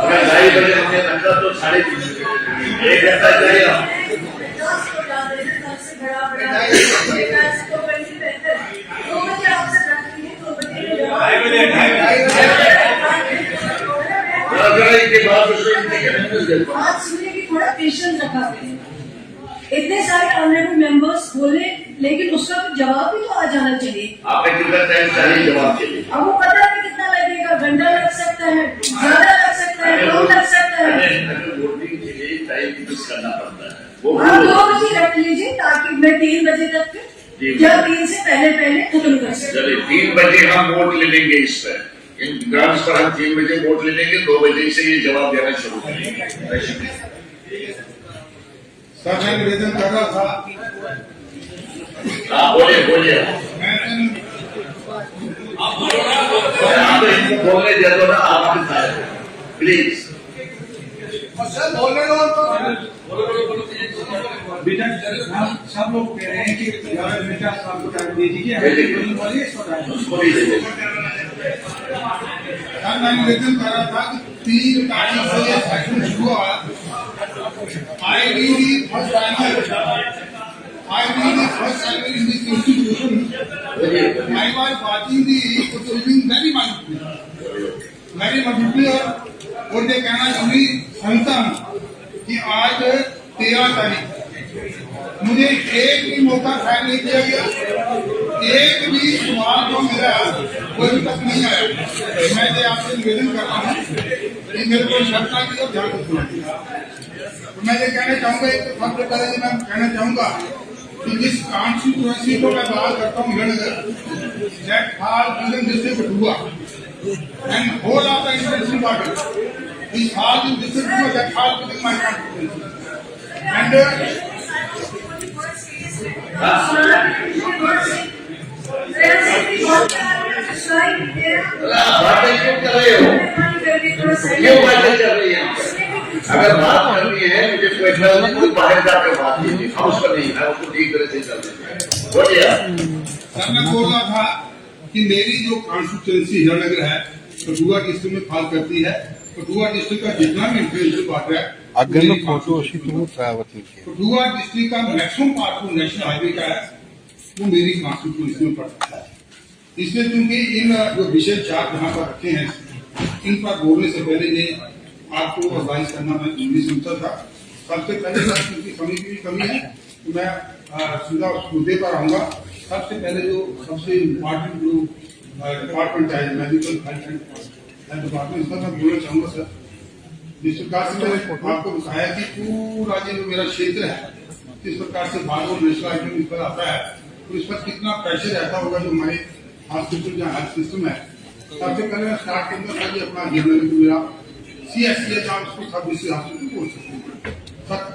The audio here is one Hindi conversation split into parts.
अगर 2:30 बजे हमने रखा तो 3:30 1 घंटा चाहिए। थोड़ा पेशेंस रखा। इतने सारे ऑनरेबल मेंबर्स बोले, लेकिन उसका जवाब भी तो आ जाना चाहिए। आपने कितना टाइम चाहिए जवाब के लिए? अब वो पता नहीं कितना लगेगा, घंटा लग सकता है, ज्यादा लग सकता है, कम लग सकता है। वोटिंग के लिए टाइम फिक्स करना पड़ता है। आप 2 बजे रख लीजिए ताकि मैं 3 बजे तक या 3 से पहले खत्म कर सकें। चलिए 3 बजे हम वोट ले लेंगे। इस पर इन ग्राम्स पर हम 3 बजे वोट ले लेंगे। 2 बजे से ये जवाब देना शुरू करेंगे। सर मैं निवेदन कर रहा था। हाँ बोलिए। आप इनको बोलने दे दो ना आप प्लीज। सर बोलने दो तो बेटा सब लोग कह रहे हैं कि बेटा आपको टाइम दे दीजिए। सर मैं निवेदन कर रहा था कि 3 तारीख से ये सेशन शुरू हुआ। I did the first time in this institution. I was watching the proceeding very minutely और ये कहना जरूरी समझता हूँ कि आज 13 तारीख मुझे एक भी मौका फाइल नहीं दिया गया। एक भी सवाल जो मेरा वो अभी तक नहीं आया। मैं आपसे निवेदन कर रहा हूँ कि मेरे को शर्ता की तो ध्यान रखना। मैं ये कहना चाहूंगा, सबसे पहले मैं कहना चाहूंगा कि जिस कॉन्स्टिट्यूएंसी को मैं बात करता हूँ Hiranagar, that fall in district Kathua and whole of the international border is fall in district Kathua, that fall with my constituency अगर बात करनी है मुझे कोई बाहर जाकर बात कीजिए। हम उसको नहीं, मैं उसको ठीक तरह से चल रहे। सर मैं बोल रहा था कि मेरी जो कॉन्स्टिट्यूएंसी हिरणनगर है कठुआ डिस्ट्रिक्ट में फॉल करती है। कठुआ डिस्ट्रिक्ट का जितना भी इंटरनेशनल बॉर्डर है कठुआ डिस्ट्रिक्ट का मैक्सिमम पार्ट जो नेशनल हाईवे का है वो मेरी कॉन्स्टिट्यूएंसी में पड़ता है। इसलिए क्योंकि इन जो विषय चार्ट यहाँ पर रखे हैं इन पर बोलने से पहले ये आपको एडवाइस करना मैं नहीं समझता था। सबसे पहले क्योंकि समय की भी कमी है तो मैं सीधा उस मुद्दे पर आऊंगा। सबसे पहले जो सबसे इम्पोर्टेंट जो डिपार्टमेंट है मेडिकल हेल्थ डिपार्टमेंट, इसका मैं बोलना चाहूंगा सर। जिस प्रकार से मैंने आपको बताया कि पूरा जो मेरा क्षेत्र है किस प्रकार से बागों नेशनल आइटम इस पर आता है तो इस पर कितना प्रेशर रहता होगा जो हमारे हॉस्पिटल जहाँ हेल्थ सिस्टम है। सबसे पहले मैं स्टार्ट करूंगा सर अपना मेरा CSC उसको सब हॉस्पिटल बोल सकते हैं।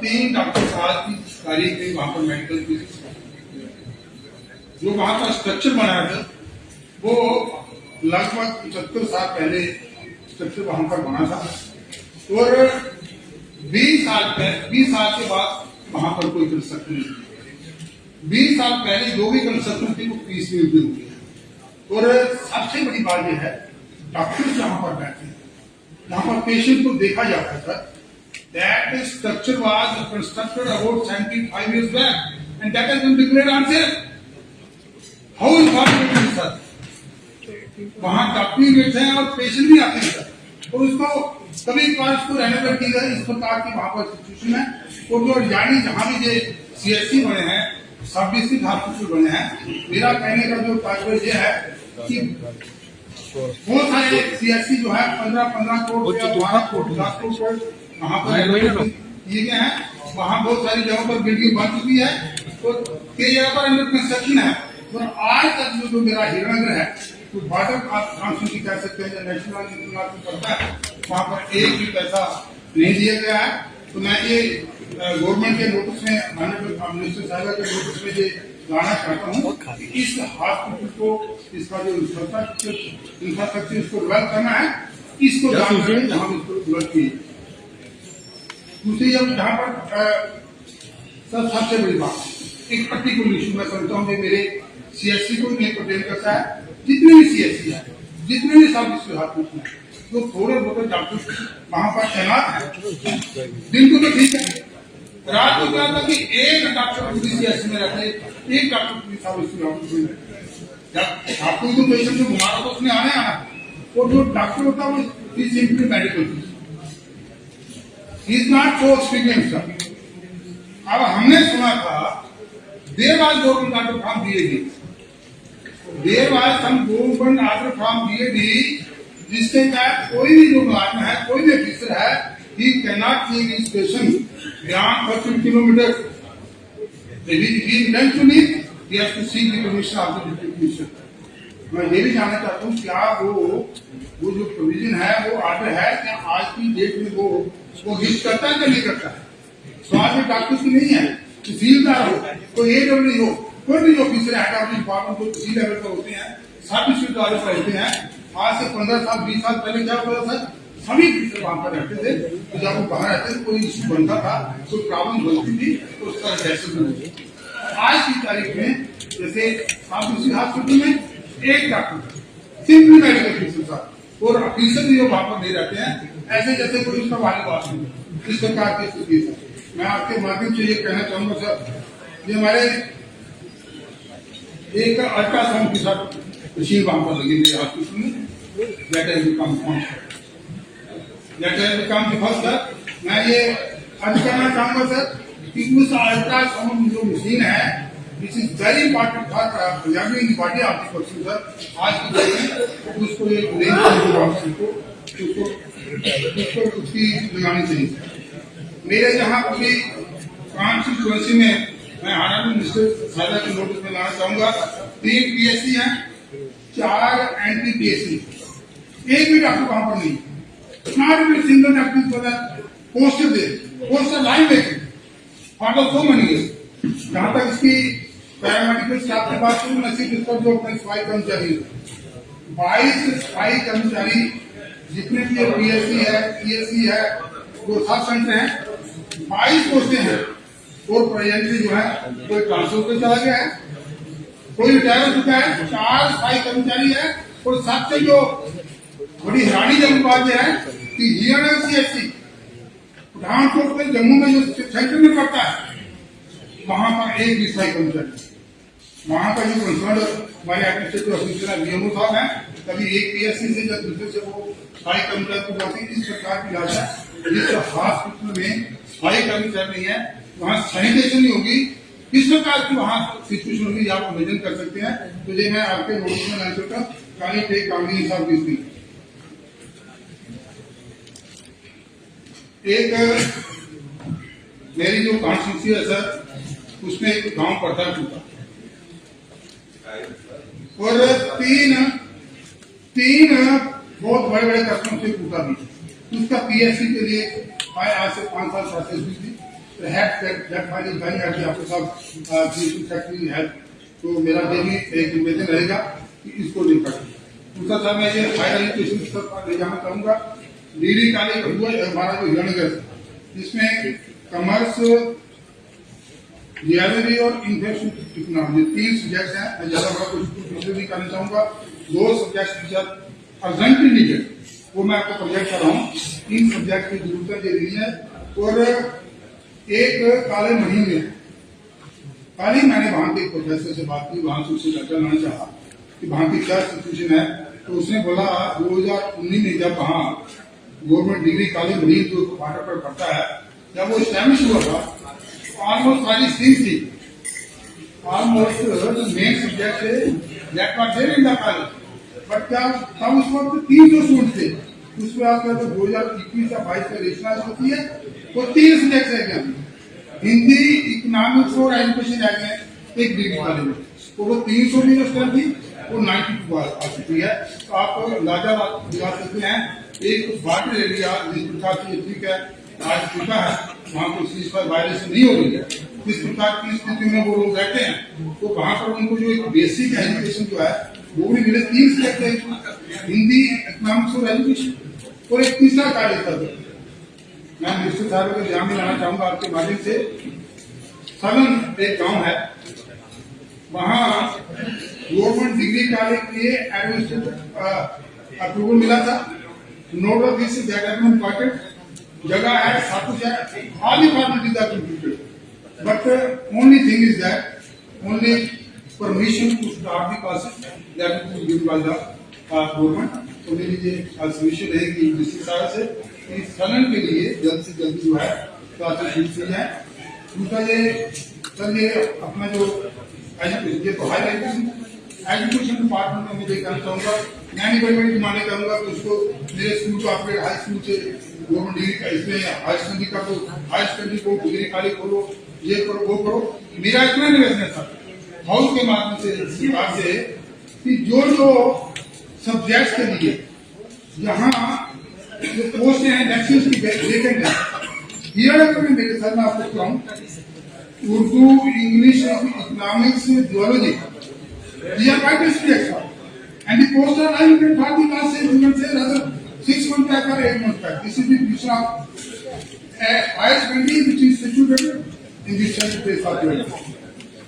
3 डॉक्टर साहब की तारीख में वहाँ पर मेडिकल की जो वहाँ का स्ट्रक्चर बनाया था वो लगभग 75 साल पहले स्ट्रक्चर वहाँ पर बना था और 20 साल के बाद वहाँ पर कोई कंस्ट्रक्शन नहीं। 20 साल पहले जो भी कंस्ट्रक्शन थी वो पीस में हुई है। और सबसे बड़ी बात यह है डॉक्टर जहाँ पर बैठे हैं यहाँ पर पेशेंट को देखा जाता है sir. That structure was constructed about 75 years back and that has been declared unsafe. How is possible sir? वहाँ डॉक्टर भी बैठे हैं और पेशेंट भी आते हैं सर। और उसको कभी कभार इसको रेनोवेट की गई इस प्रकार की वहाँ पर सिचुएशन है। और जो यानी जहाँ भी ये CSC बने हैं सब डिस्ट्रिक्ट हॉस्पिटल बने हैं, मेरा कहने का जो तात्पर्य ये है कि बहुत सारे CSC जो है 15 करोड़ 12 करोड़ 10 करोड़ वहाँ पर ये क्या है, वहाँ बहुत सारी जगहों पर बिल्डिंग बन चुकी है और कई जगह पर अंडर कंस्ट्रक्शन है। और आज तक जो मेरा हिरणनगर है तो बॉर्डर कॉन्स्टिट्यूंसी कह सकते हैं जो नेशनल इंटरनेशनल करता है वहाँ पर एक भी पैसा नहीं दिया गया है। तो मैं ये गवर्नमेंट के नोटिस में मिनिस्टर साहब के नोटिस में ये लाना चाहता हूँ कि इस हॉस्पिटल को इसका जो इंफ्रास्ट्रक्चर इसको डेवलप करना है इसको जहाँ इसको डेवलप किए। दूसरी जब जहाँ पर सबसे बड़ी बात एक पर्टिकुलर इशू मैं समझता हूँ मेरे CSC को नहीं परटेन करता है। जितने भी CSC है जितने भी सब इसके हाथ में हैं, तो थोड़े बहुत डॉक्टर वहां पर तैनात है। दिन को तो ठीक है, रात को क्या था कि एक डॉक्टर पुलिस ऐसे में रहते, एक डॉक्टर पुलिस जब आपको जो पेशेंट को घुमा रहा तो उसने आना आना, और जो डॉक्टर होता है वो simply medical is not so experience. अब हमने सुना था there was government order from DAD, there was some government order from DAD जिसके तहत कोई भी जो मुलाजिम है, कोई भी ऑफिसर है, he can not leave his patient beyond 15 kilometre. Eventually he has to seek the permission of the deputy commissioner. मैं ये भी जानना चाहता हूँ क्या वो जो प्रोविजन है वो ऑर्डर है क्या आज की डेट में वो हिट करता है या नहीं करता है? स्वास्थ्य डॉक्टर की नहीं है, तहसीलदार हो, कोई AWD हो, कोई भी ऑफिसर है डिपार्टमेंट जो तहसील लेवल पर होते हैं, सब इसके रहते हैं। आज से 15 साल 20 साल पहले क्या होता था, सभी ऑफिसर वहां पर रहते थे, तो जब वो बाहर रहते थे कोई इश्यू बनता था, कोई प्रॉब्लम बनती थी तो उसका कैसे होती। आज की तारीख में जैसे आप किसी हॉस्पिटल में एक डॉक्टर सिंपली मेडिकल ऑफिसर साहब और ऑफिसर भी वहां पर नहीं रहते हैं, ऐसे जैसे कोई उसका वाले बात नहीं। इस प्रकार की स्थिति है। मैं आपके माध्यम से ये कहना चाहूंगा सर, ये हमारे एक अल्ट्रासाउंड के साथ मशीन वहां पर लगी मेरे हॉस्पिटल में, that has become first sir. मैं ये अर्ज करना चाहूंगा सर कि उस अल्ट्रासाउंड जो मशीन है which is very important for preserving the body of the person sir, आज की डेट में उसको एक उसको उसकी लगानी चाहिए। मेरे यहाँ पूरी कॉन्स्टिट्यूएंसी में मैं ऑनरेबल मिनिस्टर साहब के नोटिस में लाना चाहूंगा, 3 PSC हैं, 4 NT-PSC, एक भी डॉक्टर वहां पर नहीं, not even single doctor for that poster there, poster line vacant for the so many years। जहां तक इसकी पैरामेडिकल स्टाफ की बात करूं, नसीब इस पर जो अपने सफाई कर्मचारी 22 सफाई कर्मचारी जितने भी PSC है, PSC है, जो सब सेंटर है, 22 पोस्टें हैं और प्रेजेंटली जो है कोई ट्रांसफर पे चला गया है, कोई रिटायर हो चुका है, 4 सफाई कर्मचारी है। और सबसे जो बड़ी हैरानी बात यह है कि CHC पठानकोट में जम्मू में जो सेंटर में पड़ता है वहां पर एक भी सफाई कर्मचारी, वहां का जो कंसर्न हमारे एडमिनिस्ट्रेटिव ऑफिसर BMO साहब है, कभी एक PSC से या दूसरे से वो सफाई कर्मचारी को जाती है। इस प्रकार की इलाज है जिस हॉस्पिटल में सफाई कर्मचारी नहीं है, वहाँ सैनिटेशन नहीं होगी, किस प्रकार की वहाँ सिचुएशन होगी आप इमेजिन कर सकते हैं। तो ये मैं आपके नोटिस में लाना चाहता हूँ, काली टेक कामनी साहब की एक मेरी जो कॉन्स्टिट्यूंसी है सर, उसमें एक गांव पड़ता है टूटा, और तीन बहुत बड़े बड़े कस्टमर से टूटा भी, उसका PSC के लिए आज से 5 साल प्रोसेस हुई थी। आपके साथ सेक्रेटरी है, तो मेरा ये भी एक निवेदन रहेगा कि इसको निपट दूसरा साहब मैं ये हायर एजुकेशन की तरफ ले जाना चाहूंगा। DD कॉलेज हुआ हमारा जो हिरणनगर, जिसमें कॉमर्स, जियोलॉजी और इंफॉर्मेशन टेक्नोलॉजी 3 सब्जेक्ट हैं। मैं ज्यादा बड़ा कुछ नहीं करना चाहूंगा। 2 सब्जेक्ट अर्जेंटली नीडेड, वो मैं आपको प्रोजेक्ट कर रहा हूँ। 3 सब्जेक्ट की जरूरत है दी है, और एक काले महीने कल ही मैंने वहां के प्रोफेसर से बात की, वहां से उससे चर्चा लाना चाहा कि वहां की क्या सिचुएशन है। तो उसने बोला 2019 में जब वहां गवर्नमेंट डिग्री कॉलेज मरीज जो क्वार्टर पर पड़ता है, जब वो स्टैब्लिश हुआ था, ऑलमोस्ट सारी स्ट्रीम थी, ऑलमोस्ट मेन सब्जेक्ट है that was there in the college, but क्या तब उस वक्त 300 स्टूडेंट थे। उसमें आपका जो 2021 या 22 में रेशनलाइज होती है, वो 3 सब्जेक्ट रह गए, हिंदी, इकोनॉमिक्स और एजुकेशन रह गए एक डिग्री कॉलेज में। तो वो 300 में जो स्ट्रेंथ थी वो 92 आ चुकी है। तो आप अंदाजा दिला सकते हैं, एक बॉर्डर एरिया जिस प्रकार की ठीक है आज चुका है, वहाँ कोई चीज पर वायलेशन नहीं हो रही है, किस प्रकार की स्थिति में वो लोग रहते हैं, तो वहाँ पर उनको जो एक बेसिक एजुकेशन जो है वो भी मिले। 3 सब्जेक्ट है, हिंदी, इकोनॉमिक्स और एजुकेशन, और एक तीसरा कार्य कर। मैं मिनिस्टर साहब को ध्यान दिलाना चाहूंगा आपके माध्यम से, सदन एक गांव है, वहां गवर्नमेंट डिग्री कॉलेज के लिए एडमिनिस्ट्रेटिव अप्रूवल मिला था। Note of this that has been important जगह है, सब कुछ है, all the formalities are completed, but only thing is that only permission to start the classes that is given by the government. तो मेरी ये सॉल्यूशन रहेगी डिस्ट्रिक्ट साहब से कि सलन के लिए जल्द से जल्द जो है क्लासेस शुरू की जाए। दूसरा ये सर, ये अपना जो एजुकेशन, ये तो हायर एजुकेशन डिपार्टमेंट में मुझे कहना चाहूँगा, मैं नहीं बड़ी बड़ी डिमांडें करूँगा कि उसको मेरे स्कूल को अपने हाई स्कूल से गवर्नमेंट डिग्री का इसमें हायर सेकेंडरी का तो हायर सेकेंडरी को डिग्री खाली खोलो, ये करो वो करो। मेरा इतना निवेदन है सर हाउस के माध्यम से सरकार से कि जो सब्जेक्ट्स के लिए यहाँ जो पोस्ट हैं लेक्चर्स की वेकेंट है, ईयर अगर मैं मेरे सर मैं आपको कहूँ Urdu, English, economics, geology, these are quite experts, and the posts are lying, you can start the classes, you can say rather 6 months back or 8 months back. This is the position of higher secondary which is situated in the central place of the world.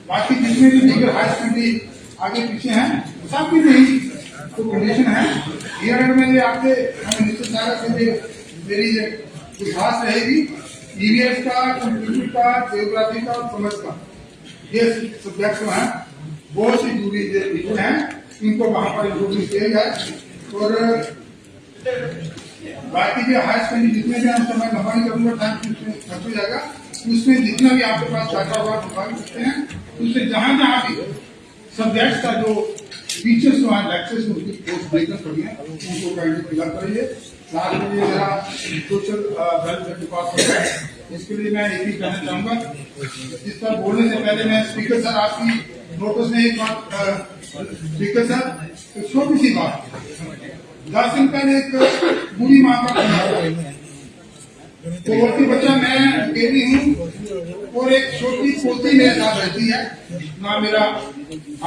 बाकी जितने भी दीगर हायर सेकेंडरी आगे पीछे हैं सब भी नहीं तो कंडीशन है। ईयर में ये आपसे हमें निश्चित से मेरी विश्वास रहेगी ईवीएस का, कंप्यूटर का, जियोग्राफी का और समझ का, ये सब्जेक्ट जो है बहुत सी दूरी इशू है, इनको वहां पर इम्प्रूवमेंट किया जाए। और बाकी जो हायर सेकेंडरी जितने भी हम समय लंबा नहीं करूंगा, टाइम खर्च हो जाएगा, उसमें जितना भी आपके पास डाटा हुआ निकाल सकते हैं, उससे जहां जहां भी सब्जेक्ट का जो टीचर्स जो है लेक्चर्स उनकी पोस्ट ब्रेकर पड़ी है उनको काइंडली फिलअप करिए। साथ में ये मेरा सोशल वेलफेयर डिपार्टमेंट है, इसके लिए मैं एक ही कहना चाहूंगा, इस पर बोलने से पहले मैं स्पीकर सर आपकी नोटिस में एक बात, स्पीकर सर छोटी सी बात, 10 दिन पहले एक बुरी माँ का खाना तो वो बच्चा मैं अकेली हूँ और एक छोटी पोती मेरे साथ रहती है, ना मेरा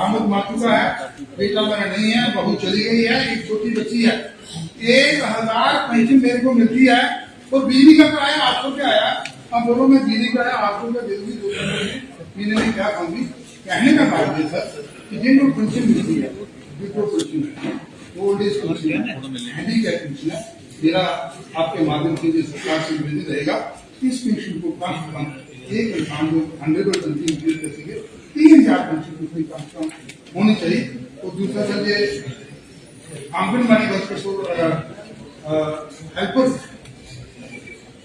आमद मातुका है, बेटा मेरा नहीं है, बहू चली गई है, एक छोटी बच्ची है, 1000 पेंशन मेरे को मिलती है और बिजली का किराया 800 रुपया आया। अब बोलो मैं बिजली का किराया 800 रुपया दे दूंगी 2 महीने में क्या खाऊंगी। कहने का बात है सर कि जिनको पेंशन मिलती है, जिनको पेंशन है, ओल्ड एज पेंशन है, हैंडीकैप पेंशन है, मेरा आपके माध्यम से जो सरकार से निवेदन रहेगा इस पेंशन को कम से कम एक इंसान जो 100% इंक्रीज कर सके 3000 पेंशन को कम से कम होनी चाहिए। और दूसरा सर ये आंगनबाड़ी वर्कर्स को हेल्पर्स,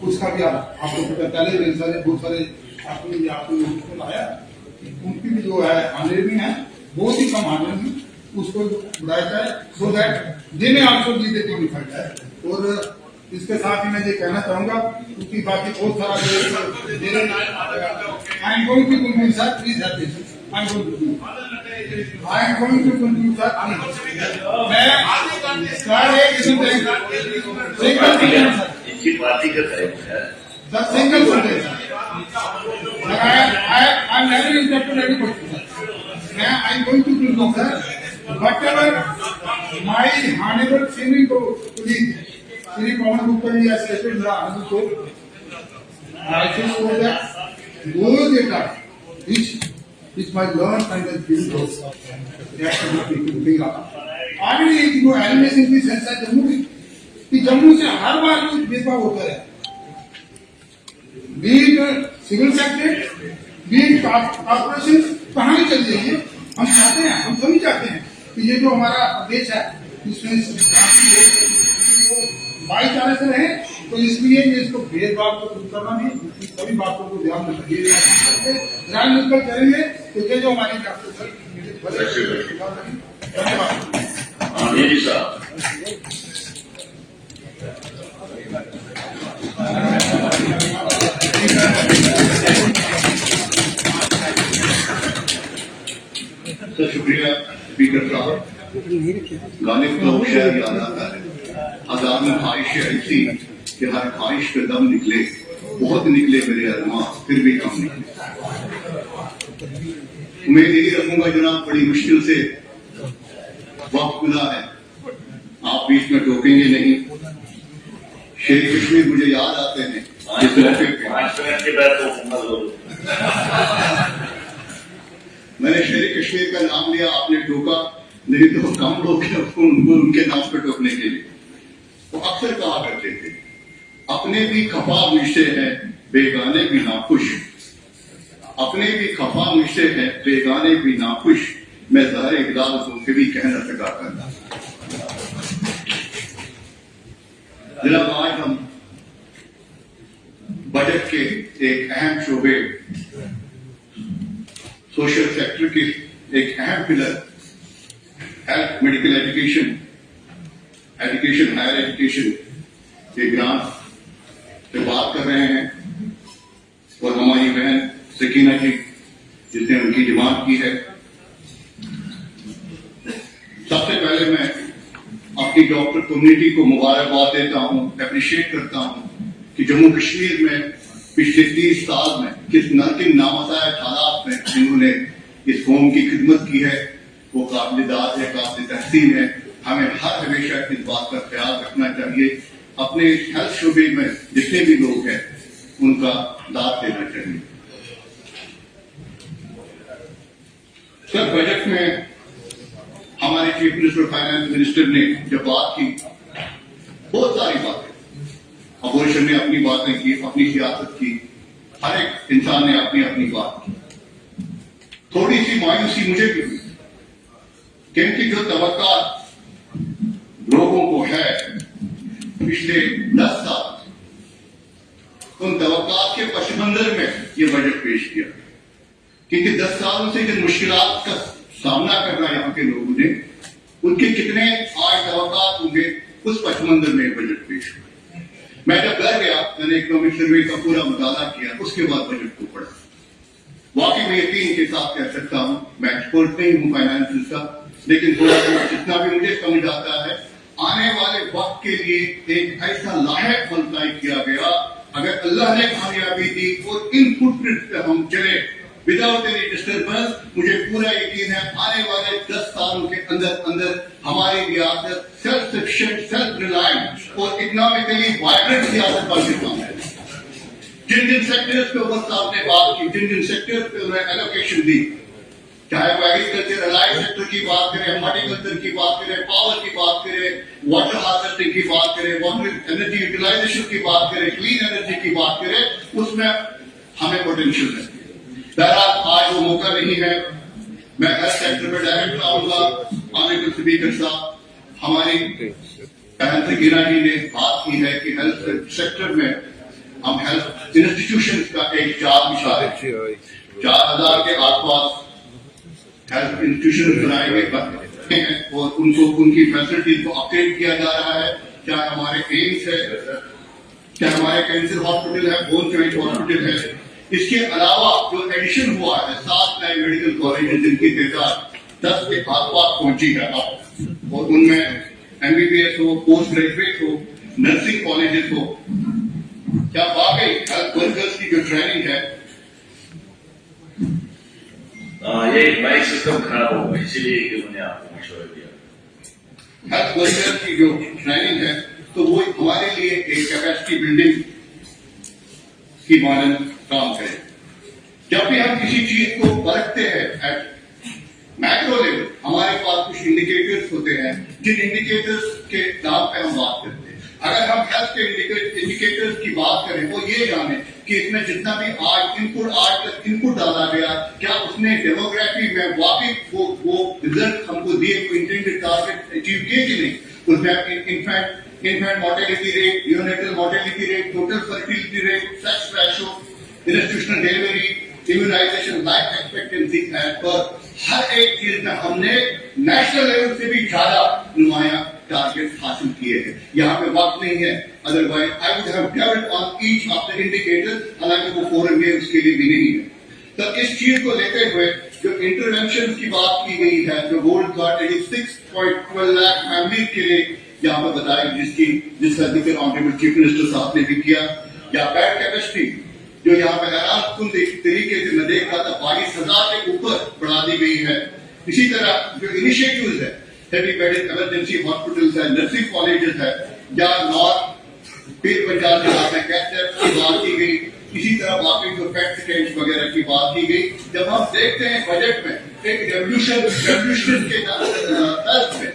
उसका भी आपको पता पहले बहुत सारे आपने लाया, उनकी भी जो है आमदनी है बहुत ही कम आमदनी, उसको बढ़ाया जाए सो दैट दे में आपको दी देती हुई फर्क है। और इसके साथ ही मैं ये कहना चाहूंगा क्योंकि बाकी बहुत सारा I am going to conclude sir, please have patience, I am going to conclude sir, मैं सर एक सिंगल इनकी पार्टी का करेक्ट है sir, single sentence I am never interrupted any question, मैं I am going to conclude sir, whatever my honorable senior colleague Sri Pawan Gupta ji has stated in the article, I just know that those data which my learned and has been those they have to be looking up. Already एक वो एलिमिनेशन की सेंस है जम्मू की, कि जम्मू से हर बार कुछ भेदभाव होता है, be it civil sector, be it corporation, कहाँ भी चली जाइए, हम चाहते हैं, हम सभी चाहते हैं कि ये जो हमारा प्रदेश है इसमें भाईचारे से रहे, तो इसलिए ये इसको भेदभाव को दूर करना नहीं, सभी बातों को ध्यान में ध्यान मिलकर करेंगे तो ये जो हमारी धन्यवाद। जी साहब शुक्रिया स्पीकर साहब। गालिब का शेर याद आता है, आजाद में ख्वाहिश ऐसी कि हर ख्वाहिश पे दम निकले, बहुत निकले मेरे अरमा फिर भी कम निकले। उम्मीद यही रखूंगा जनाब, बड़ी मुश्किल से वक्त गुज़ा है, आप बीच में टोकेंगे नहीं। शेर कश्मीर मुझे याद आते हैं, जिस मौके पे 5 मिनट के बाद तो मैंने शेर कश्मीर का नाम लिया, आपने टोका, नहीं तो कम लोग उनको उनके नाम पे टोकने के लिए। वो अक्सर कहा करते थे, अपने भी खफा मुझसे है बेगाने भी नाखुश, अपने भी खफा मुझसे है बेगाने भी नाखुश, मैं ज़ाहिर इकरार को कभी कह न सका करता। जनाब, आज हम बजट के एक अहम शोबे सोशल सेक्टर के एक अहम pillar health, medical education, higher education के ग्रांट से बात कर रहे हैं। और हमारी बहन सकीना जी जिसने उनकी डिमांड की है, सबसे पहले मैं अपनी डॉक्टर कम्युनिटी को मुबारकबाद देता हूं, अप्रिशिएट करता हूं कि जम्मू कश्मीर में पिछले 30 साल में किस नामसायब हालात में जिन्होंने इस कौम की खिदमत की है वो काबिल दाद है, काबिल तहसीन है। हमें हर हमेशा इस बात का ख्याल रखना चाहिए, अपने हेल्थ शोबे में जितने भी लोग हैं उनका दाद देना चाहिए। सर, बजट में हमारे चीफ मिनिस्टर फाइनेंस मिनिस्टर ने जब बात की, बहुत सारी बातें, अपोजिशन ने अपनी बातें की, अपनी सियासत की, हर एक इंसान ने अपनी अपनी बात की। थोड़ी सी मायूसी मुझे भी हुई क्योंकि जो तवक्का लोगों को है पिछले 10 साल, उन तवक्का के पशमंजर में ये बजट पेश किया, क्योंकि 10 सालों से जिन मुश्किलात का सामना करना यहाँ के लोगों ने, उनके कितने आज तवक्का होंगे उस पशमंजर में बजट पेश हुआ। मैं जब घर गया, मैंने इकोनॉमिक सर्वे का पूरा मुताला किया, उसके बाद बजट को पढ़ा। वाकई में यकीन के साथ कह सकता हूं, मैं एक्सपर्ट नहीं हूं फाइनेंस का, लेकिन थोड़ा जितना भी मुझे समझ आता है, आने वाले वक्त के लिए एक ऐसा लायक फल तय किया गया। अगर अल्लाह ने कामयाबी दी और इन फुटप्रिंट पे हम चले विदाउट एनी डिस्टर्बेंस, मुझे पूरा यकीन है आने वाले 10 सालों के अंदर हमारी रियासत सेल्फ सफिशिएंट, सेल्फ रिलायंट और इकोनॉमिकली वाइब्रेंट रियासत बन सकता है। जिन जिन सेक्टर्स पे ऊपर साहब ने बात की, जिन जिन सेक्टर्स पे उन्हें एलोकेशन दी, चाहे वो एग्रीकल्चर अलाइड सेक्टर की बात करें, हॉर्टिकल्चर की बात करें, पावर की बात करें, वाटर हार्वेस्टिंग की बात करें, वाटर एनर्जी यूटिलाइजेशन की बात करें, क्लीन एनर्जी की बात करें, उसमें हमें पोटेंशियल है। बहरहाल आज वो मौका नहीं है, मैं हेल्थ सेक्टर में डायरेक्ट आऊंगा। ऑनरेबल स्पीकर साहब, हमारी बहन सकीना जी ने बात की है कि हेल्थ सेक्टर में हम हेल्थ इंस्टीट्यूशन का एक चार्ट बिछा है, 4000 के आसपास हेल्थ इंस्टीट्यूशन बनाए गए हैं और उनको उनकी फैसिलिटीज को अपडेट किया जा रहा है। चाहे हमारे एम्स है, चाहे हमारे कैंसर हॉस्पिटल है, बोन जॉइंट हॉस्पिटल है, इसके अलावा जो एडिशन हुआ है 7 नए मेडिकल कॉलेज जिनकी तादाद 10 के आसपास पहुंची है अब, और उनमें MBBS हो, पोस्ट ग्रेजुएट हो, नर्सिंग कॉलेजेस हो। क्या वाकई हेल्थ वर्कर्स की जो ट्रेनिंग है, ये माइक सिस्टम खराब हो गया, इसीलिए मैंने आपको मशवरा दिया। हेल्थ वर्कर्स की जो ट्रेनिंग है, तो वो हमारे लिए एक कैपेसिटी बिल्डिंग की मानन काम करें। जब भी हम किसी चीज को परखते हैं एट मैक्रो लेवल, हमारे पास कुछ इंडिकेटर्स होते हैं, जिन इंडिकेटर्स के नाम पे हम बात करते हैं। अगर हम हेल्थ के इंडिकेटर्स की बात करें, वो ये जाने कि इसमें जितना भी आज तक इनपुट डाला गया, क्या उसने डेमोग्राफी में वाकई वो रिजल्ट हमको दिए, इंटेंडेड टारगेट अचीव किए कि नहीं। उसमें infant mortality rate, neonatal mortality rate, total fertility rate, sex ratio, institutional delivery, immunization, life expectancy and birth, हर एक चीज में हमने नेशनल लेवल से भी ज्यादा नुमाया टारगेट हासिल किए हैं। यहाँ पे वक्त नहीं है, otherwise I would have developed on each of the indicators, हालांकि वो फोरम में उसके लिए भी नहीं है। तो इस चीज को लेते हुए जो इंटरवेंशन की बात की गई है, जो गोल्ड कार्ड 86.12 लाख फैमिली के लिए यहाँ पर बताई, जिसका जिक्र ऑनरेबल चीफ मिनिस्टर साहब ने भी किया, या बेड कैपेसिटी जो यहाँ पे हैरान तरीके से मैं देख रहा था 22,000 के ऊपर बढ़ा दी गई है। इसी तरह जो इनिशिएटिव्स है, हेवी बेडेड इमरजेंसी हॉस्पिटल्स है, नर्सिंग कॉलेजेस है, या नॉर्थ पीर पंजाब के कैंसर की बात की गई, इसी तरह बाकी जो फैक्ट चेंज वगैरह की बात की गई। जब हम देखते हैं बजट में एक रेवोल्यूशन के तर्ज में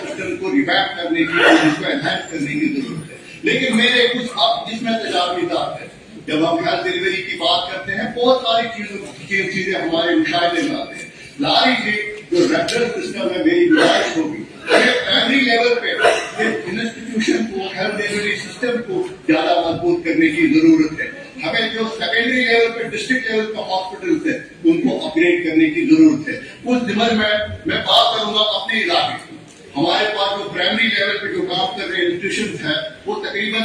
सिस्टम को रिवैम्प करने की, इसको एनहांस करने की जरूरत है। लेकिन मेरे कुछ अब जिसमें तजावीज़ात है, जब हम हेल्थ डिलीवरी की बात करते हैं बहुत सारी चीजें हमारे मुशाहिदे में आते हैं। लारी जी जो रेफरल सिस्टम है, मेरी गुजारिश होगी प्राइमरी लेवल पे इंस्टीट्यूशन को, हेल्थ डिलीवरी सिस्टम को ज्यादा मजबूत करने की जरूरत है। हमें जो सेकेंडरी लेवल पे डिस्ट्रिक्ट लेवल पे हॉस्पिटल्स है उनको अपग्रेड करने की जरूरत है। उस दिमन में मैं बात करूंगा अपने इलाके की। हमारे पास जो प्राइमरी लेवल पे जो काम कर रहे इंस्टीट्यूशन है वो तकरीबन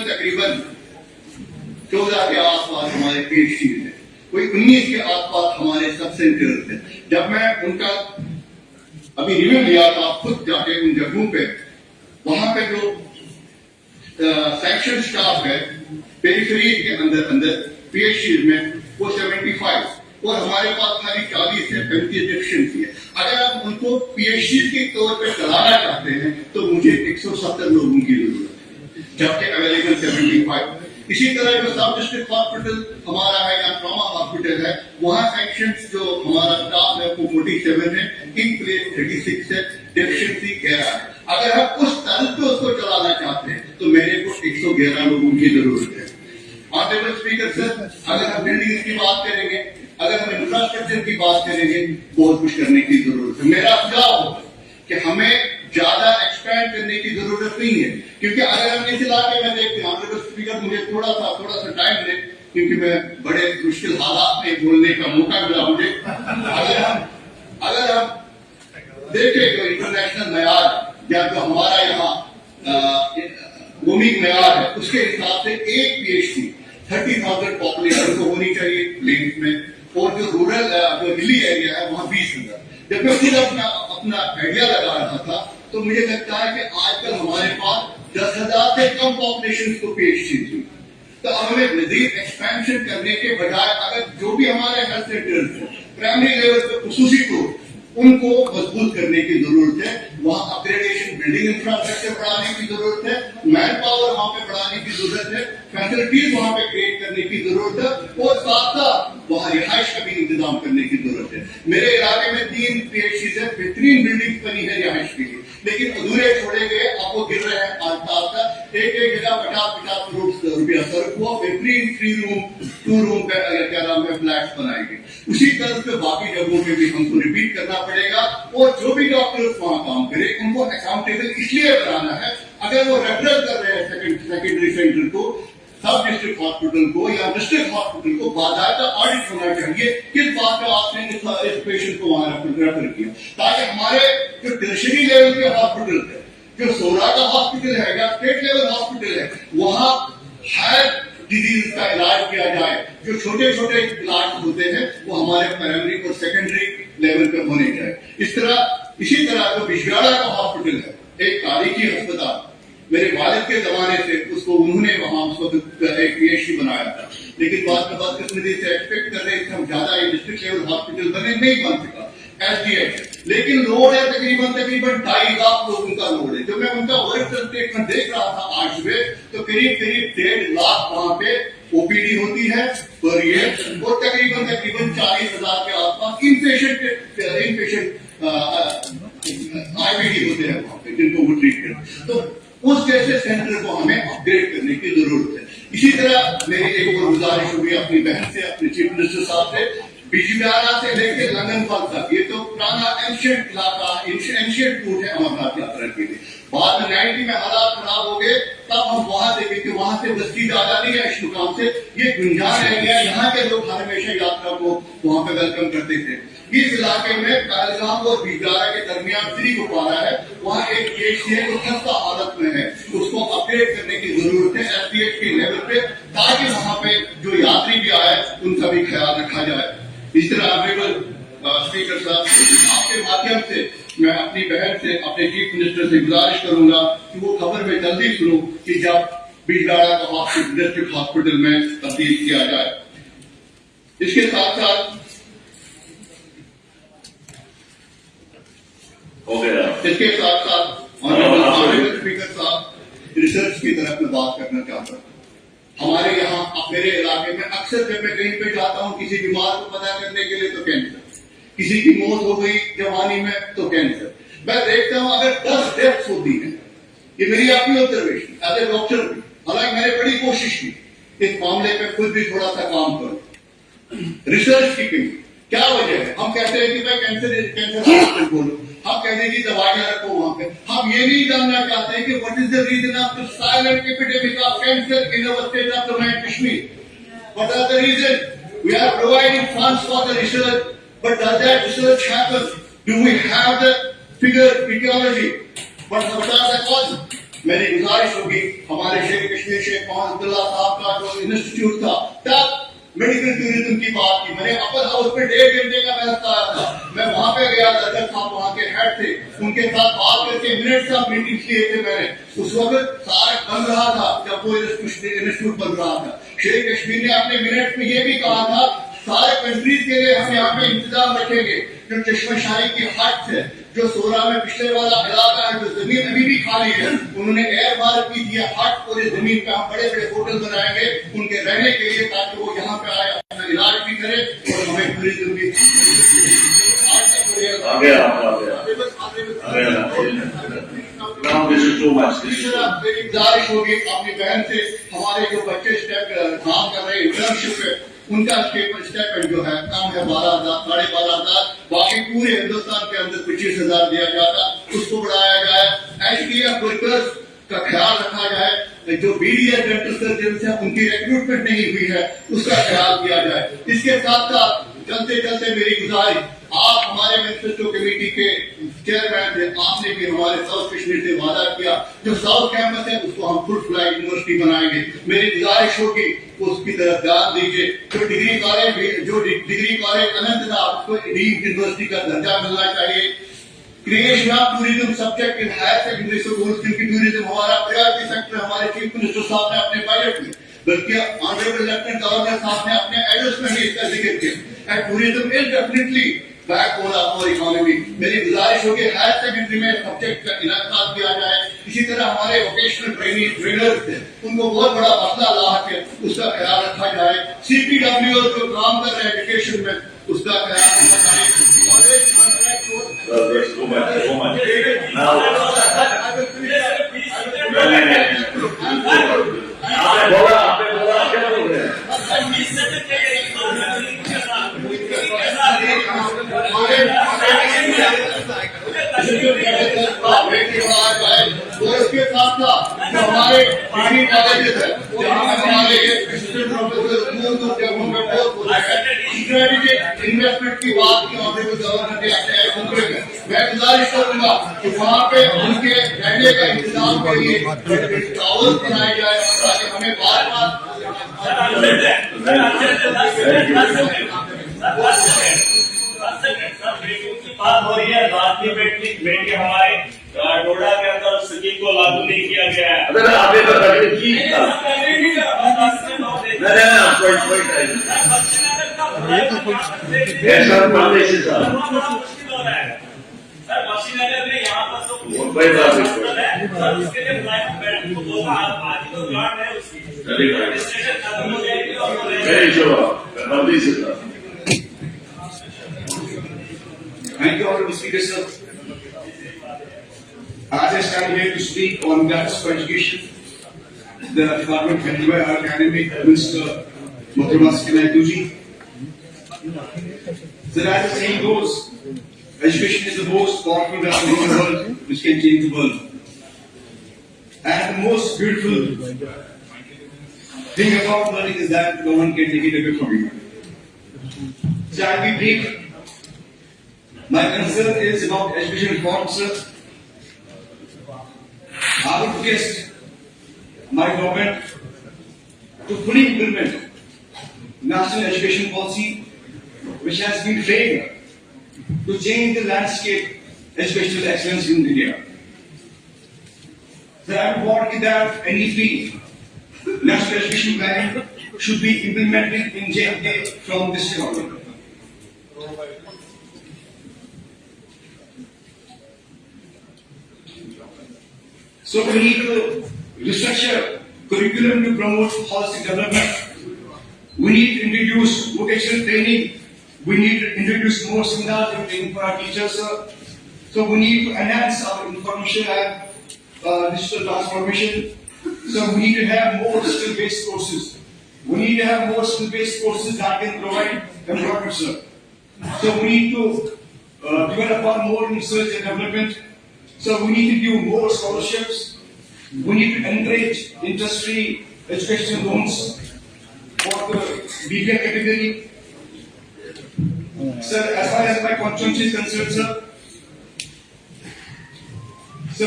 14 के आसपास हमारे PhD है, कोई 19 के आसपास हमारे सब सेंटर्स है। जब मैं उनका अभी रिव्यू लिया था खुद जाके उन जगहों पे, वहां पे जो सैंक्शन स्टाफ है पेरिफेरी के अंदर PhD में वो 75 और हमारे पास खाली 40 से 35 डिफिशिएंसी है। अगर आप उनको PhD के तौर पे चलाना चाहते हैं तो मुझे 170 लोगों की जरूरत है, जबकि अवेलेबल 75। इसी तरह जो सब डिस्ट्रिक्ट हॉस्पिटल हमारा है या ट्रॉमा हॉस्पिटल है, वहां सेक्शन जो हमारा स्टाफ है वो 47 है, इन प्लेस 36 है, डेफिशिएंसी 11 है। अगर हम उस तर्ज पे उसको चलाना चाहते हैं तो मेरे को 111 लोगों की जरूरत है। ऑनरेबल स्पीकर सर, अगर हम बिल्डिंग की बात करेंगे, अगर हम इंफ्रास्ट्रक्चर की बात करेंगे, बहुत कुछ करने की जरूरत है। मेरा सुझाव होगा कि हमें ज्यादा एक्सपैंड करने की जरूरत नहीं है, क्योंकि अगर हम इस इलाके में देखते हैं, ऑनरेबल स्पीकर मुझे थोड़ा सा टाइम दे, क्योंकि मैं बड़े मुश्किल हालात में बोलने का मौका मिला मुझे। अगर हम देखें जो इंटरनेशनल मैयार या जो हमारा यहाँ भूमिक मैयार है, उसके हिसाब से एक PhD 30,000 पॉपुलेशन को होनी चाहिए लिंक में, और जो रूरल जो हिली एरिया है वहां 20,000। जब मैं खुद अपना आइडिया लगा रहा था तो मुझे लगता है कि आजकल हमारे पास 10,000 से कम पॉपुलेशन को PhD थी। तो हमें मजीद एक्सपेंशन करने के बजाय अगर जो भी हमारे हेल्थ सेंटर्स हैं प्राइमरी लेवल पर खसूसी तौर उनको मजबूत करने की जरूरत है। वहां अपग्रेडेशन, बिल्डिंग इंफ्रास्ट्रक्चर बढ़ाने की जरूरत है, मैन पावर वहां पे बढ़ाने की जरूरत है, फैसिलिटीज वहां पे क्रिएट करने की जरूरत है, और साथ साथ वहां रिहाइश का भी इंतजाम करने की जरूरत है। मेरे इलाके में 3 PhD से बेहतरीन बिल्डिंग बनी है रिहाइश के लिए, लेकिन अधूरे छोड़े गए, अब वो गिर रहे हैं आस्ता। एक जगह 50-50 करोड़ रुपया सर्व हुआ, बेहतरीन 3 रूम 2 रूम का क्या नाम है फ्लैट बनाएंगे। उसी तरह से बाकी जगहों पे भी हमको रिपीट करना पड़ेगा, और जो भी डॉक्टर्स वहां काम करे उनको अकाउंटेबल इसलिए बनाना है। अगर वो रेफर कर रहे हैं सेकेंडरी सेंटर को, सब डिस्ट्रिक्ट हॉस्पिटल को या डिस्ट्रिक्ट हॉस्पिटल को, बाकायदा ऑडिट होना चाहिए किस बात पे आपने इस पेशेंट को वहां रेफर किया, ताकि हमारे जो टर्शियरी लेवल के हॉस्पिटल है, जो सोरा का हॉस्पिटल है या स्टेट लेवल हॉस्पिटल है, वहां हायर डिजीज का इलाज किया जाए। जो छोटे छोटे इलाज होते हैं वो हमारे प्राइमरी और सेकेंडरी लेवल पे होने चाहिए। इसी तरह जो बिजगाड़ा का हॉस्पिटल है, एक तारीखी अस्पताल, मेरे वालिद के जमाने से उसको उन्होंने वहां उस वक्त एक PhD बनाया था, लेकिन बाद में बदकिस्मती से एक्सपेक्ट कर रहे थे हम ज्यादा डिस्ट्रिक्ट लेवल हॉस्पिटल बने, नहीं बन सका SDH, लेकिन लोड है तकरीबन 2.5 लाख लोगों का लोड है। जब मैं उनका वर्क स्टेटमेंट देख रहा था आज सुबह, तो करीब 1.5 लाख वहां पे OPD होती है पर ईयर, और तकरीबन 40,000 के आसपास इनपेशेंट IPD होते हैं वहां पे, जिनको वो ट्रीट करते। तो उस जैसे सेंटर को हमें अपग्रेड करने की जरूरत है। इसी तरह मेरी एक और गुजारिश होगी अपनी बहन से, अपने चीफ मिनिस्टर साहब से, बिजबियाना से लेकर लंदनफल तक, ये तो पुराना एंशिएंट इलाका, एंशिएंट रूट है अमरनाथ यात्रा के लिए। बाद में 90 में हालात खराब हो गए, तब हम वहां देखे कि वहां से बस्ती ज्यादा नहीं है इस मुकाम से, ये गुंजान रह गया। यहाँ के लोग हमेशा यात्रा को वहां पे वेलकम करते थे। इस इलाके में पहलगाम और बिजबियाना के दरमियान श्री गुब्बारा है, वहाँ एक PhD है जो खस्ता हालत में है, उसको अपग्रेड करने की जरूरत है SDH के लेवल पे, ताकि वहां पे जो यात्री भी आए उनका भी ख्याल रखा जाए। इस तरह ऑनरेबल स्पीकर साहब, आपके माध्यम से मैं अपनी बहन से, अपने चीफ मिनिस्टर से गुजारिश करूंगा कि वो खबर में जल्दी सुनो कि जब बिजगाड़ा का हॉस्पिटल डिस्ट्रिक्ट हॉस्पिटल में तब्दील किया जाए। इसके साथ साथ ऑनरेबल स्पीकर साहब, रिसर्च की तरफ में बात करना चाहता हूं। हमारे यहाँ मेरे इलाके में अक्सर जब मैं कहीं पे जाता हूँ किसी बीमार को पता करने के लिए तो कैंसर, किसी की मौत हो गई जवानी में तो कैंसर। मैं देखता हूँ अगर 10 डेथ्स होती हैं, ये मेरी आपकी ऑब्जर्वेशन एज ए डॉक्टर, हालांकि मैंने बड़ी कोशिश की इस मामले पे खुद भी थोड़ा सा काम करूं, रिसर्च की कमी। क्या वजह है? हम कहते हैं कि भाई कैंसर बोलो, हम कहते हैं कि दवाइयां रखो वहां पे। हम ये नहीं जानना चाहते हैं कि what is the reason of the silent epidemic of cancer in our state of Jammu and Kashmir. What are the reason? We are providing funds for the research, but does that research happen? Do we have the figure aetiology? But what are the cause? मेरी गुजारिश होगी हमारे शेख कश्मीर शेख मोहम्मद अब्दुल्ला साहब का जो इंस्टीट्यूट था, तब मेडिकल टूरिज्म की बात की। मैंने अपर हाउस पे 1.5 घंटे का बहस आया था। मैं वहां पे गया, दरगाह साहब वहां के हेड थे, उनके साथ बात करके मिनट्स ऑफ मीटिंग किए थे मैंने। उस वक्त सारे बन रहा था जब वो इंस्टीट्यूट बन रहा था। शेख कश्मीर ने अपने मिनट्स में ये भी कहा था सारे कंट्रीज के लिए हम यहाँ पे इंतजाम रखेंगे। जो चश्मशाही की हट है, जो सोरा में पिछले वाला इलाका है, जो जमीन अभी भी खाली है, उन्होंने एयर मार्क की थी हट और इस जमीन पे हम बड़े बड़े होटल बनाएंगे उनके रहने के लिए, ताकि वो यहाँ पे आए अपना इलाज भी करे और हमें टूरिज्म भी। मेरी गुजारिश होगी अपनी बहन से, हमारे जो बच्चे स्टेप काम कर रहे हैं इंटर्नशिप पे, उनका स्टेपमेंट जो है कम है 12,000 साढ़े 12,000, बाकी पूरे हिंदुस्तान के अंदर 25,000 दिया जाता, उसको बढ़ाया जाए। HDF वर्कर्स का ख्याल रखा जाए, जो BDS डेंटल सर्जन है उनकी रिक्रूटमेंट नहीं हुई है उसका ख्याल किया जाए। इसके साथ साथ चलते चलते मेरी गुजारिश, आप हमारे मैनिफेस्टो कमेटी के चेयरमैन थे, आपने भी हमारे साउथ कश्मीर से वादा किया जो साउथ कैंपस है उसको हम फुल फ्लैग यूनिवर्सिटी बनाएंगे। मेरी गुजारिश होगी उसकी तरफ ध्यान दीजिए। जो डिग्री कॉलेज अनंतनाग को डीम्ड यूनिवर्सिटी का दर्जा मिलना चाहिए। Creation of tourism subject in higher secondary school, क्योंकि टूरिज्म हमारा प्रायोरिटी सेक्टर हमारे चीफ मिनिस्टर साहब ने अपने बजट में, बल्कि ऑनरेबल लेफ्टिनेंट गवर्नर साहब ने अपने एड्रेस में भी इसका जिक्र किया। And tourism is definitely backbone of our economy. मेरी गुजारिश होगी हायर सेकेंडरी में सब्जेक्ट का इनाकात किया जाए। इसी तरह हमारे वोकेशनल ट्रेनर्स थे, उनको बहुत बड़ा मसला ला के उसका ख्याल रखा जाए। CPW जो काम कर रहे हैं एजुकेशन में उसका ख्याल रखा जाए। उसके साथ साथ जो हमारे डिग्री कॉलेजेस है, जहाँ हमारे स्ट्रेटेजिक इन्वेस्टमेंट की बात की ऑनरेबल गवर्नर ने अपने, मैं गुजारिश करूंगा कि वहाँ पे उनके रहने का इंतजाम के लिए टावर्स बनाए जाए ताकि हमें बार बार बात हो रही है। रात में बैठ के हमारे डोडा के अंदर स्कीम को लागू नहीं किया गया है। सर बख्शीनगर में यहाँ पर तो उसके लिए आज तो प्लान है उसकी रजिस्ट्रेशन खत्म हो जाएगी और Thank you, Honorable Speaker, sir. As I stand here to speak on matters for education, the Department headed by our academic Minister Mohtarama Sakina Tuji. So as the saying goes, education is the most powerful weapon in the world which can change the world. And the most beautiful thing about learning is that no one can take it away from you. So I'll be brief. My concern is about education reform, sir. I would request my government to fully implement national education policy which has been framed to change the landscape educational excellence in India. So I would want that NEP, National Education Plan, should be implemented in JNK from this government. So we need to restructure curriculum to promote holistic development. We need to introduce vocational training. We need to introduce more seminars and training for our teachers. So we need to enhance our information and digital transformation. So we need to have more skill-based courses. We need to have more skill-based courses that can provide employment, sir. So we need to develop on more research and development. So we need to give more scholarships. We need to encourage industry educational loans for the BPL category. Sir, as far as my constituency is concerned, sir,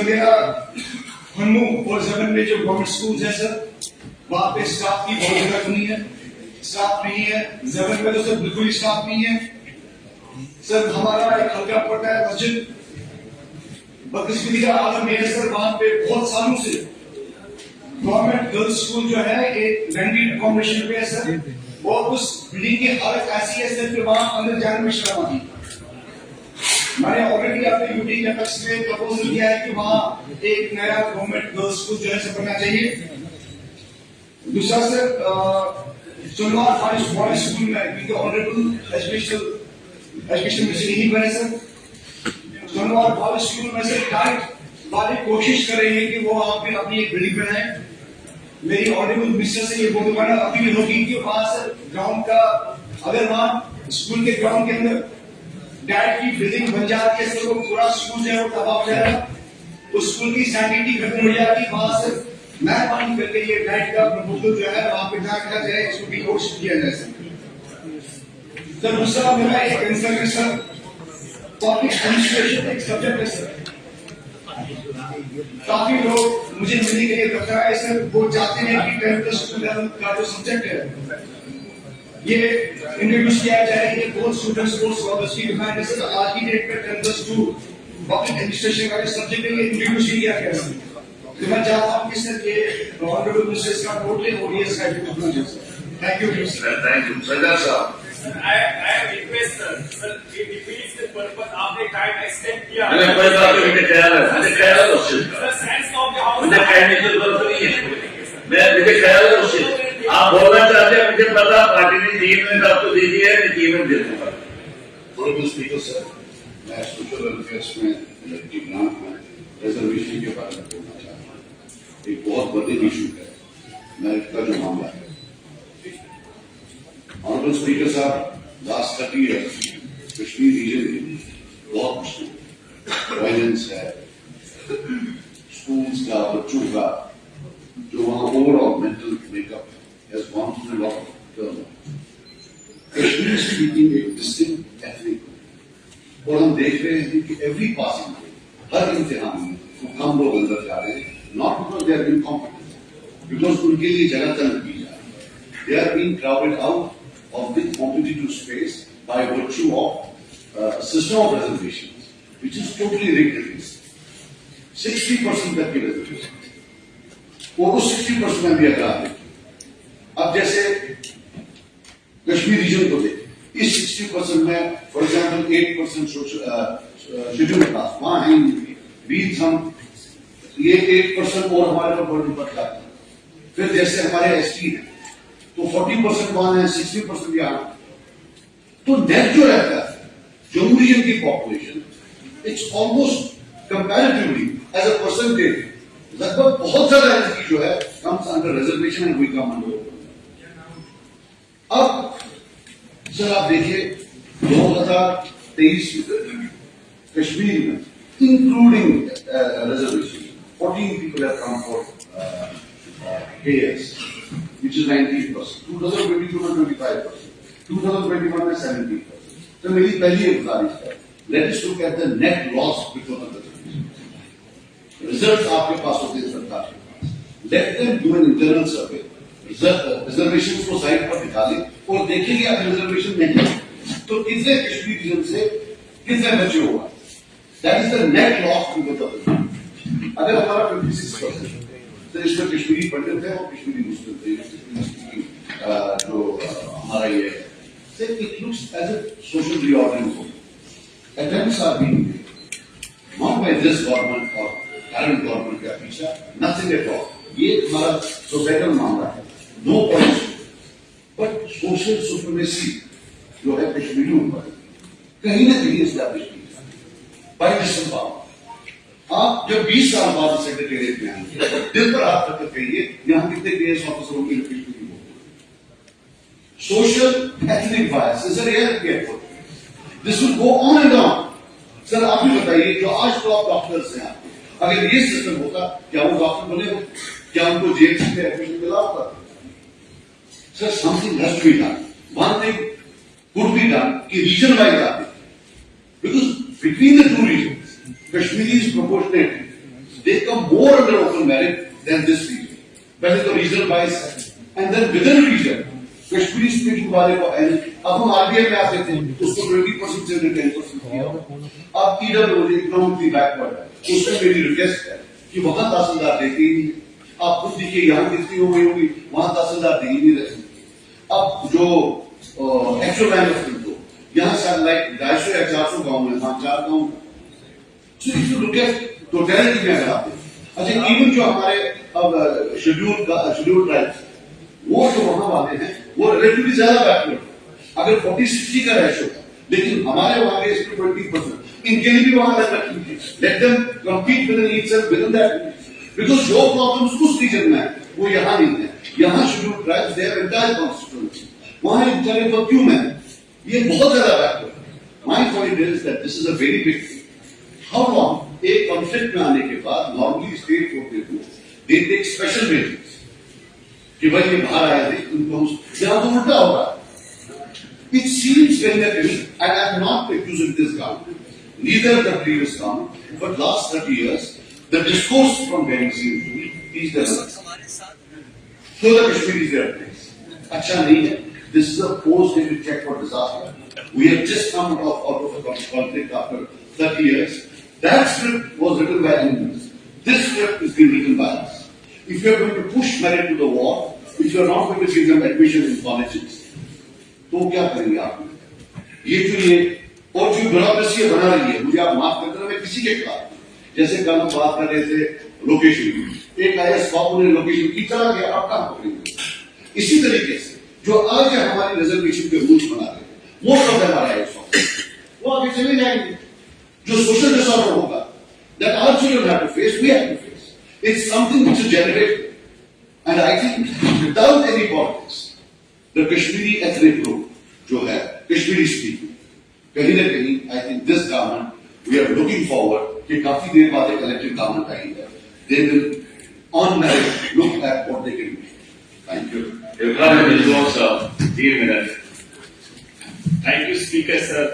मेरा हन्नू और जबन में जो गवर्नमेंट स्कूल है सर, वहाँ पे स्टाफ की बहुत ज्यादा कमी है, स्टाफ नहीं है। जबन में तो सर बिल्कुल ही स्टाफ नहीं है। सर हमारा एक हल्का पड़ता है मस्जिद बदकिस्मती का आलम में है सर, वहाँ पे बहुत सालों से गवर्नमेंट गर्ल्स स्कूल जो है एक रेंटेड अकोमोडेशन पे है सर, और उस बिल्डिंग की हालत ऐसी है सर कि वहाँ अंदर जाने में शर्म आती है। मैंने ऑलरेडी अपने यूटी कैंपस में प्रपोजल दिया है कि वहाँ एक नया गवर्नमेंट गर्ल्स स्कूल जो है सर बनना चाहिए। दूसरा सर चुनवार बॉयज स्कूल में क्योंकि ऑनरेबल एजुकेशन मिनिस्टर नहीं बने सर, चुनवार बॉयज स्कूल में से टाइट वाले कोशिश कर रहे हैं कि वो वहाँ पे अपनी एक बिल्डिंग बनाए। मेरी ऑनरेबल मिनिस्टर से ये बोलना अपील होगी कि वहाँ से ग्राउंड का अगर वहाँ स्कूल के ग्राउंड के अंदर डाइट की बिल्डिंग बन जाती है तो पूरा स्कूल जो है वो तबाह हो जाएगा, उस स्कूल की सैनिटी खत्म हो जाएगी। वहां से मेहरबानी करके ये डाइट का प्रपोजल जो है वहां पे रखा जाए, इसको भी कोर्स किया जाए सर। दूसरा मेरा एक कंसर्न है सर, पब्लिक एडमिनिस्ट्रेशन एक सब्जेक्ट है सर। काफी लोग मुझे मिलने के लिए बताया है सर, वो चाहते हैं कि 10th स्कूल लेवल का जो सब्जेक्ट है ये इंट्रोड्यूस किया जाए। ये बहुत स्टूडेंट्स को स्कॉलर्स की डिमांड है सर। आज की डेट पे 10th टू पब्लिक एडमिनिस्ट्रेशन का सब्जेक्ट है ये इंट्रोड्यूस किया गया सर। तो मैं चाहता हूँ कि सर ये ऑनरेबल मिनिस्टर्स का वोट ले और ये इसका इंप्लीमेंट हो sir. Thank you sir. Thank you sir. I request sir, it defeats the purpose. आपने टाइम एक्सटेंड किया। मैंने कोई बात नहीं, मुझे ख्याल है उस चीज का। Sir, sense of the house. मुझे कहने की जरूरत नहीं है, मुझे ख्याल है उस चीज। आप बोलना चाहते हैं मुझे पता, पार्टी ने 3 मिनट आपको दे दिया है, मैं 3 मिनट दे दूंगा। Honorable Speaker, sir, मैं सोशल वेलफेयर में इलेक्टिव ग्रांट में रिजर्वेशन के बारे में बोलना चाहता हूँ। एक बहुत बड़ी इशू है मेरिट का जो मामला है। Honorable Speaker साहब, लास्ट 30 years कश्मीर रीजन में बहुत मुश्किल वायलेंस है, स्कूल्स का बच्चों का जो वहाँ overall mental makeup has gone through a lot of turmoil. Kashmir is speaking a distinct ethnic group. और हम देख रहे हैं कि एवरी पासिंग हर इम्तिहान में कम लोग अंदर जा रहे हैं, not because they are incompetent, because उनके लिए जगह तलब की जा रही है। They are being crowded out of the competitive space by virtue of system of reservation which is totally ridiculous. 60% तक की रिजर्वेशन और उस 60% में भी अगर आप देखें, अब जैसे कश्मीर रीजन को देखें, इस 60% में फॉर एग्जाम्पल 8% शेड्यूल क्लास वहां है, बीच हम ये 8% और हमारे पर बर्डन बढ़ जाता है। फिर जैसे हमारे एसटी है तो 40% वहां है, 60% यहाँ। तो नेट जो रहता है जम्मू रीजन की population it's almost comparatively as a percentage लगभग बहुत ज्यादा एनर्जी जो है comes under reservation and we come under. अब सर आप देखिए 2023 कश्मीर में including reservation 14 people have come for KS, which is 90%. 2022 में 25%, 2021 में 70%. तो मेरी पहली गुजारिश है, let us look at the net loss because of reservation. Results आपके पास होते हैं सरकार के पास. Let them do an internal survey. Reservation को साइड पर निकालें और देखेंगे अगर रिजर्वेशन नहीं तो कितने कश्मीर रीजन से कितने बचे होगा। That is the net loss to the government. अगर हमारा 56% तो इसमें कश्मीरी पंडित है और कश्मीरी मुस्लिम थे, जो हमारा ये है, it looks as a social reorganisation. Attempts are being made not by this government और करंट गवर्नमेंट का पीछा, नथिंग एट ऑल। ये हमारा सोसाइटल मामला है, no point, but social supremacy जो है कश्मीरियों पर कहीं ना कहीं एस्टैब्लिश की बाय डिस्टेंस पावर। आप जब 20 साल बाद सेक्रेटेरिएट में आएंगे, दिल पर हाथ रखकर कहिए यहाँ कितने केएस ऑफिसरों की लोकेशन की हो। Social ethnic bias is a reality at work. This will go on and on. Sir आप भी बताइए, जो आज तो आप डॉक्टर्स हैं, अगर ये सिस्टम होता क्या वो डॉक्टर बने हो? क्या उनको जेल में एडमिशन मिला होता? Sir something has to be done. One thing could be done कि रीजन वाइज आते, because between the two region Kashmiris proportionately they come more under open merit than this region. पहले तो regional wise है, and then within region Kashmiri speaking वाले को अब हम RBI में आते थे, उसको 20% से 10% किया। अब EWO इकोनॉमिकली बैकवर्ड है, उसमें मेरी रिक्वेस्ट है कि वहां तहसीलदार देते ही नहीं। आप खुद देखिए यहाँ कितनी हो गई होगी, वहां तहसीलदार दे ही नहीं रहे। अब जो एक्चुअल लाइन ऑफ कंट्रोल यहाँ शायद लाइक 250 या 400 गाँव में, वहां 4 गाँव। So if you look at totality में अगर आते हैं, अच्छा इवन जो हमारे अब शेड्यूल ट्राइब्स वो जो वहां वाले हैं वो रिलेटिवली ज्यादा बैकवर्ड, अगर 40-60 का रेशो है, लेकिन हमारे वहां के इसमें 20%, इनके लिए भी वहां let them compete with in each other with in that, because जो प्रॉब्लम्स उस रीजन में है वो यहाँ नहीं है। यहाँ schedule tribes they have entire constituency, वहां एक बेचारे को क्यों है, ये बहुत ज्यादा backward. My point is that this is a very big thing. How long एक कॉन्फ्लिक्ट में आने के बाद नॉर्मली स्टेट होते हुए दे टेक स्पेशल मेजर्स कि भाई ये बाहर आए थे उनको यहाँ तो उल्टा हो रहा है। इट सीम्स कहीं ना कहीं, and I am not accusing this government, neither the previous government, but last 30 years the discourse from very seems to be is that so the Kashmiri is their place. अच्छा नहीं है, this is a post dated cheque for disaster. We have just come out of a conflict after 30 years. That script was written by enemies. This script is being written by us. If you are going to push merit to the wall, if you are not going to give them admission in colleges, तो क्या करेंगे आप? ये और जो ब्यूरोक्रेसी बना रही है, मुझे आप माफ कर देना, मैं किसी के खिलाफ, जैसे कल हम बात कर रहे थे लोकेशन की, एक IAS बाबू ने लोकेशन की चला गया, आप कहाँ पकड़ेंगे? इसी तरीके से जो आज हमारी रिजर्वेशन के रूल्स बना रहे हैं, most of them are IAS वो आगे चले जाएंगे। जो सोशल डिसऑर्डर होगा, that our children have to face, we have to face. It's something which is generated, and I think without any politics, the Kashmiri ethnic group जो है Kashmiri speaking, कहीं ना कहीं I think this government we are looking forward कि काफी देर बाद एक collective government आई है, they will on merit look at what they can do. Thank you. Ibrahim Rizwan sir, 3 minutes. Thank you, Speaker sir.